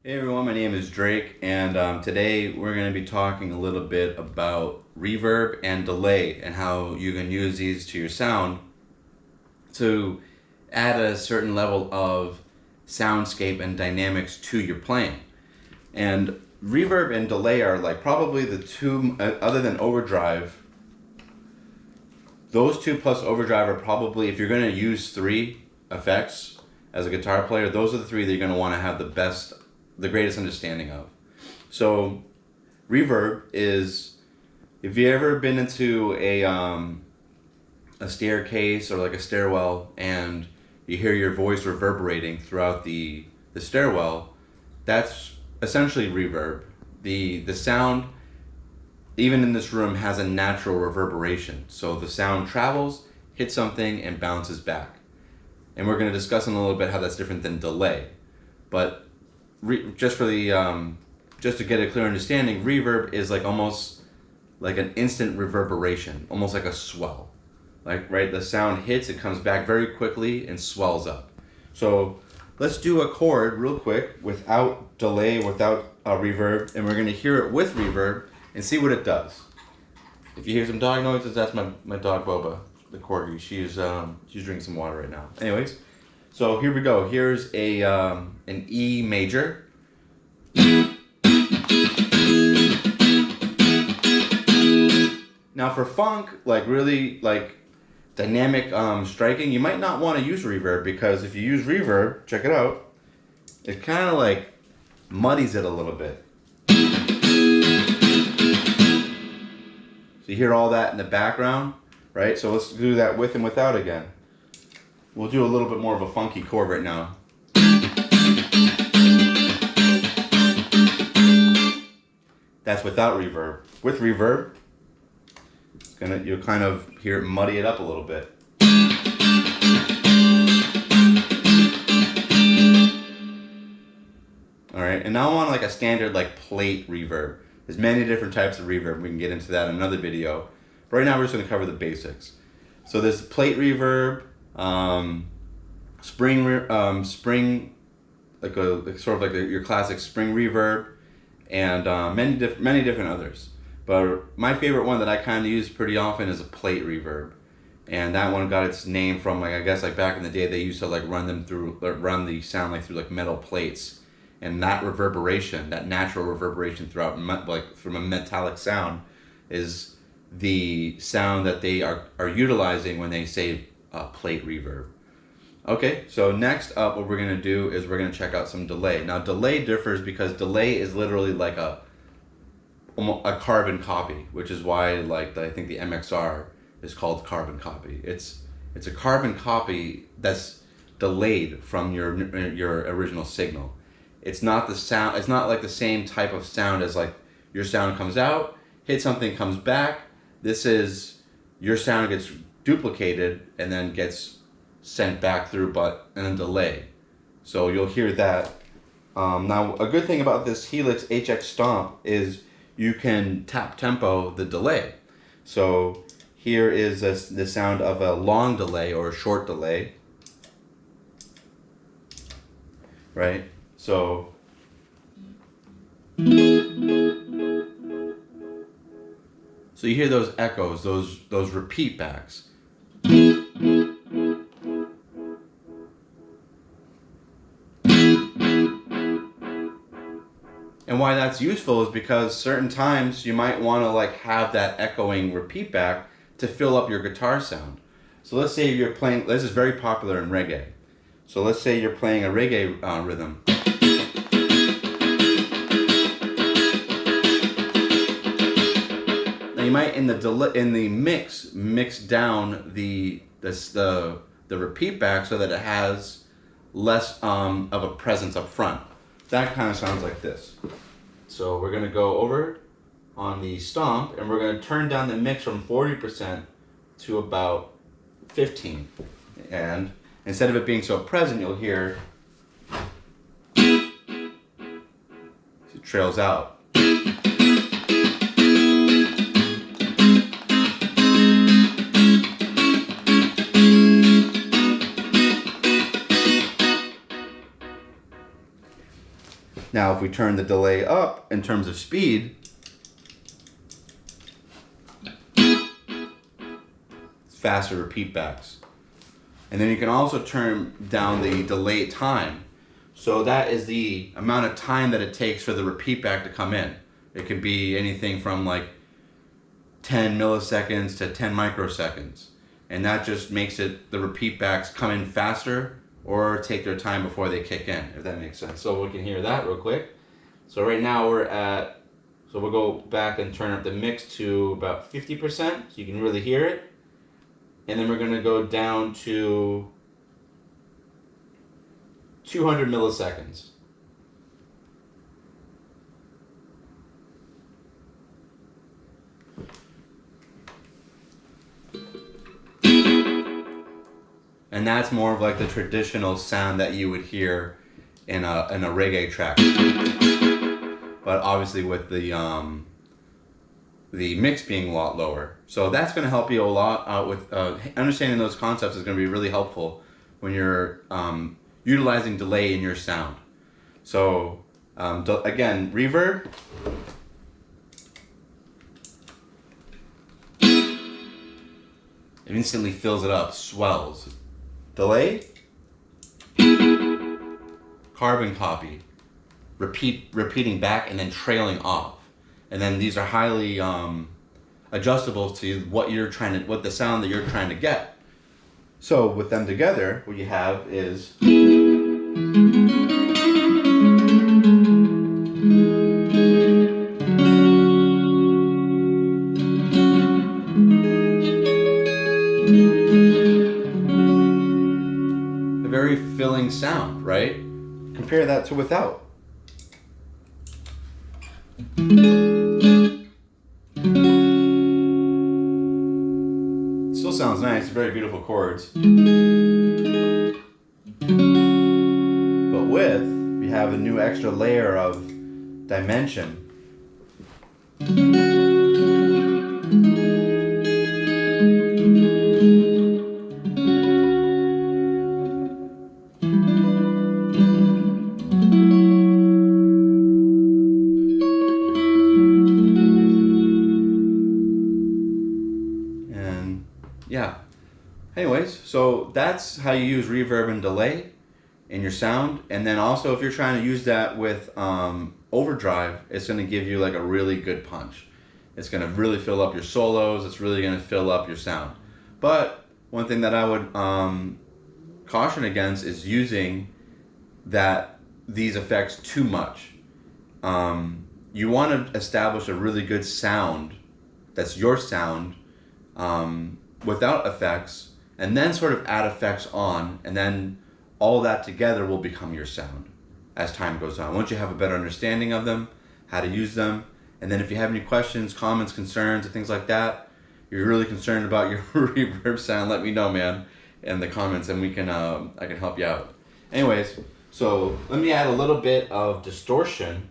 Hey everyone, my name is Drake, and today we're going to be talking a little bit about reverb and delay and how you can use these to your sound to add a certain level of soundscape and dynamics to your playing. And reverb and delay are like probably the two, other than overdrive, those two plus overdrive are probably, if you're going to use three effects as a guitar player, those are the three that you're going to want to have the greatest understanding of. So reverb is, if you ever been into a staircase or like a stairwell and you hear your voice reverberating throughout the stairwell, that's essentially reverb. The sound, even in this room, has a natural reverberation. So the sound travels, hits something, and bounces back. And we're going to discuss in a little bit how that's different than delay. But just to get a clear understanding, reverb is like almost like an instant reverberation, almost like a swell. Like, right, the sound hits, it comes back very quickly and swells up. So let's do a chord real quick without delay, without reverb, and we're gonna hear it with reverb and see what it does. If you hear some dog noises, that's my dog Boba, the corgi. She's drinking some water right now. Anyways, so here we go. Here's an E major. Now for funk, like really like dynamic striking, you might not want to use reverb, because if you use reverb, check it out, it kind of like muddies it a little bit. So you hear all that in the background, right? So let's do that with and without again. We'll do a little bit more of a funky chord right now. That's without reverb. With reverb, you'll kind of hear it muddy it up a little bit. All right, and now I'm on like a standard like plate reverb. There's many different types of reverb. We can get into that in another video. But right now we're just going to cover the basics. So there's plate reverb, spring, like sort of like your classic spring reverb, and many different others. But my favorite one that I kind of use pretty often is a plate reverb, and that one got its name from, like, I guess like back in the day they used to like run the sound like through like metal plates, and that reverberation, that natural reverberation throughout like from a metallic sound, is the sound that they are utilizing when they say plate reverb. Okay, so next up what we're going to do is we're going to check out some delay. Now delay differs because delay is literally like a carbon copy, which is why I think the MXR is called carbon copy. It's a carbon copy that's delayed from your original signal. It's not the sound. It's not like the same type of sound as like your sound comes out, hits something, comes back. This is your sound gets duplicated and then gets sent back through, and then delay. So you'll hear that. Now a good thing about this Helix HX Stomp is you can tap tempo the delay. So here is the sound of a long delay or a short delay, right? So you hear those echoes, those repeat backs. And why that's useful is because certain times you might want to like have that echoing repeat back to fill up your guitar sound. So let's say you're playing, this is very popular in reggae. So let's say you're playing a reggae rhythm. Now you might in the mix down the repeat back so that it has less of a presence up front. That kind of sounds like this. So we're going to go over on the stomp and we're going to turn down the mix from 40% to about 15. And instead of it being so present, you'll hear it trails out. Now, if we turn the delay up in terms of speed, it's faster repeat backs. And then you can also turn down the delay time. So that is the amount of time that it takes for the repeat back to come in. It could be anything from like 10 milliseconds to 10 microseconds. And that just makes it the repeat backs come in faster or take their time before they kick in, if that makes sense. So we can hear that real quick. So right now we're at, so we'll go back and turn up the mix to about 50%, so you can really hear it. And then we're gonna go down to 200 milliseconds. And that's more of like the traditional sound that you would hear in a reggae track. But obviously with the mix being a lot lower. So that's going to help you a lot out with understanding those concepts is going to be really helpful when you're utilizing delay in your sound. So again, reverb. It instantly fills it up, swells. Delay. Carbon copy. Repeating back and then trailing off. And then these are highly adjustable to what the sound that you're trying to get. So with them together, what you have is a very filling sound, right? Compare that to without. Still sounds nice, very beautiful chords. But with, we have a new extra layer of dimension. Yeah. Anyways, so that's how you use reverb and delay in your sound. And then also if you're trying to use that with overdrive, it's going to give you like a really good punch. It's going to really fill up your solos. It's really going to fill up your sound. But one thing that I would caution against is using these effects too much. You want to establish a really good sound that's your sound without effects, and then sort of add effects on, and then all that together will become your sound as time goes on. Once you have a better understanding of them, how to use them, and then if you have any questions, comments, concerns, and things like that, you're really concerned about your reverb sound, let me know, man, in the comments, and we can I can help you out. Anyways, so let me add a little bit of distortion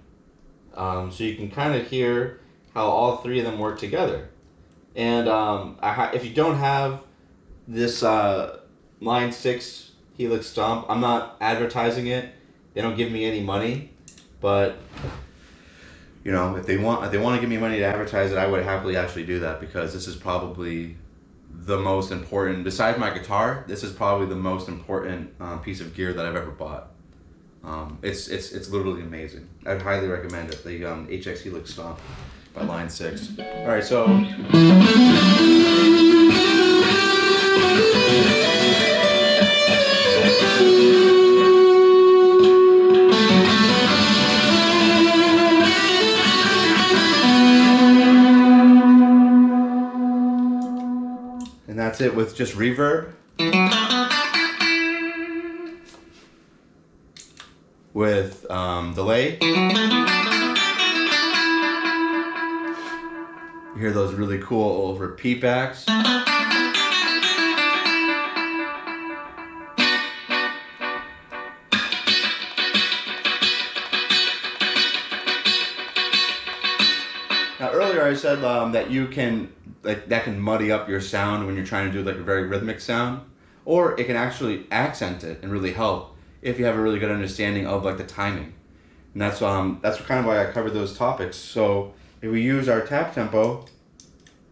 so you can kind of hear how all three of them work together. And if you don't have this Line 6 Helix Stomp, I'm not advertising it. They don't give me any money, but you know, if they want to give me money to advertise it, I would happily actually do that, because this is probably the most important, besides my guitar, this is probably the most important piece of gear that I've ever bought. It's literally amazing. I'd highly recommend it. The HX Helix Stomp by Line 6. All right, so and that's it with just reverb. With delay. You hear those really cool repeat backs. Now earlier I said that you can, that can muddy up your sound when you're trying to do like a very rhythmic sound, or it can actually accent it and really help if you have a really good understanding of like the timing. And that's kind of why I covered those topics. So if we use our tap tempo,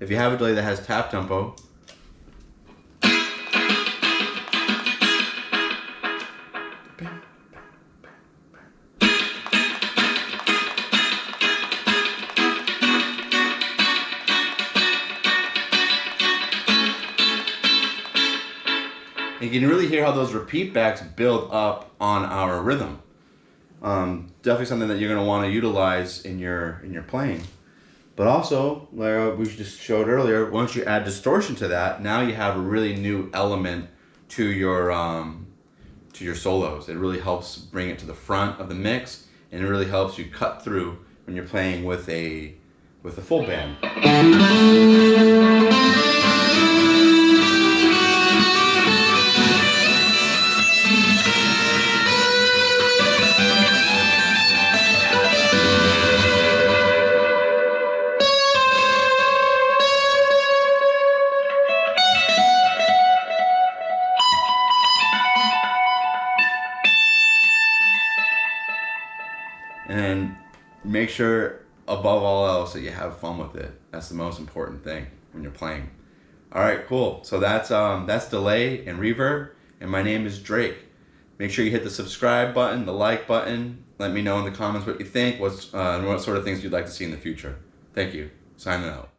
if you have a delay that has tap tempo, you can really hear how those repeat backs build up on our rhythm. Definitely something that you're going to want to utilize in your playing. But also, like we just showed earlier, once you add distortion to that, now you have a really new element to your solos. It really helps bring it to the front of the mix, and it really helps you cut through when you're playing with a full band. And make sure, above all else, that you have fun with it. That's the most important thing when you're playing. All right, cool. So that's delay and reverb, and my name is Drake. Make sure you hit the subscribe button, the like button. Let me know in the comments what you think, what sort of things you'd like to see in the future. Thank you. Signing out.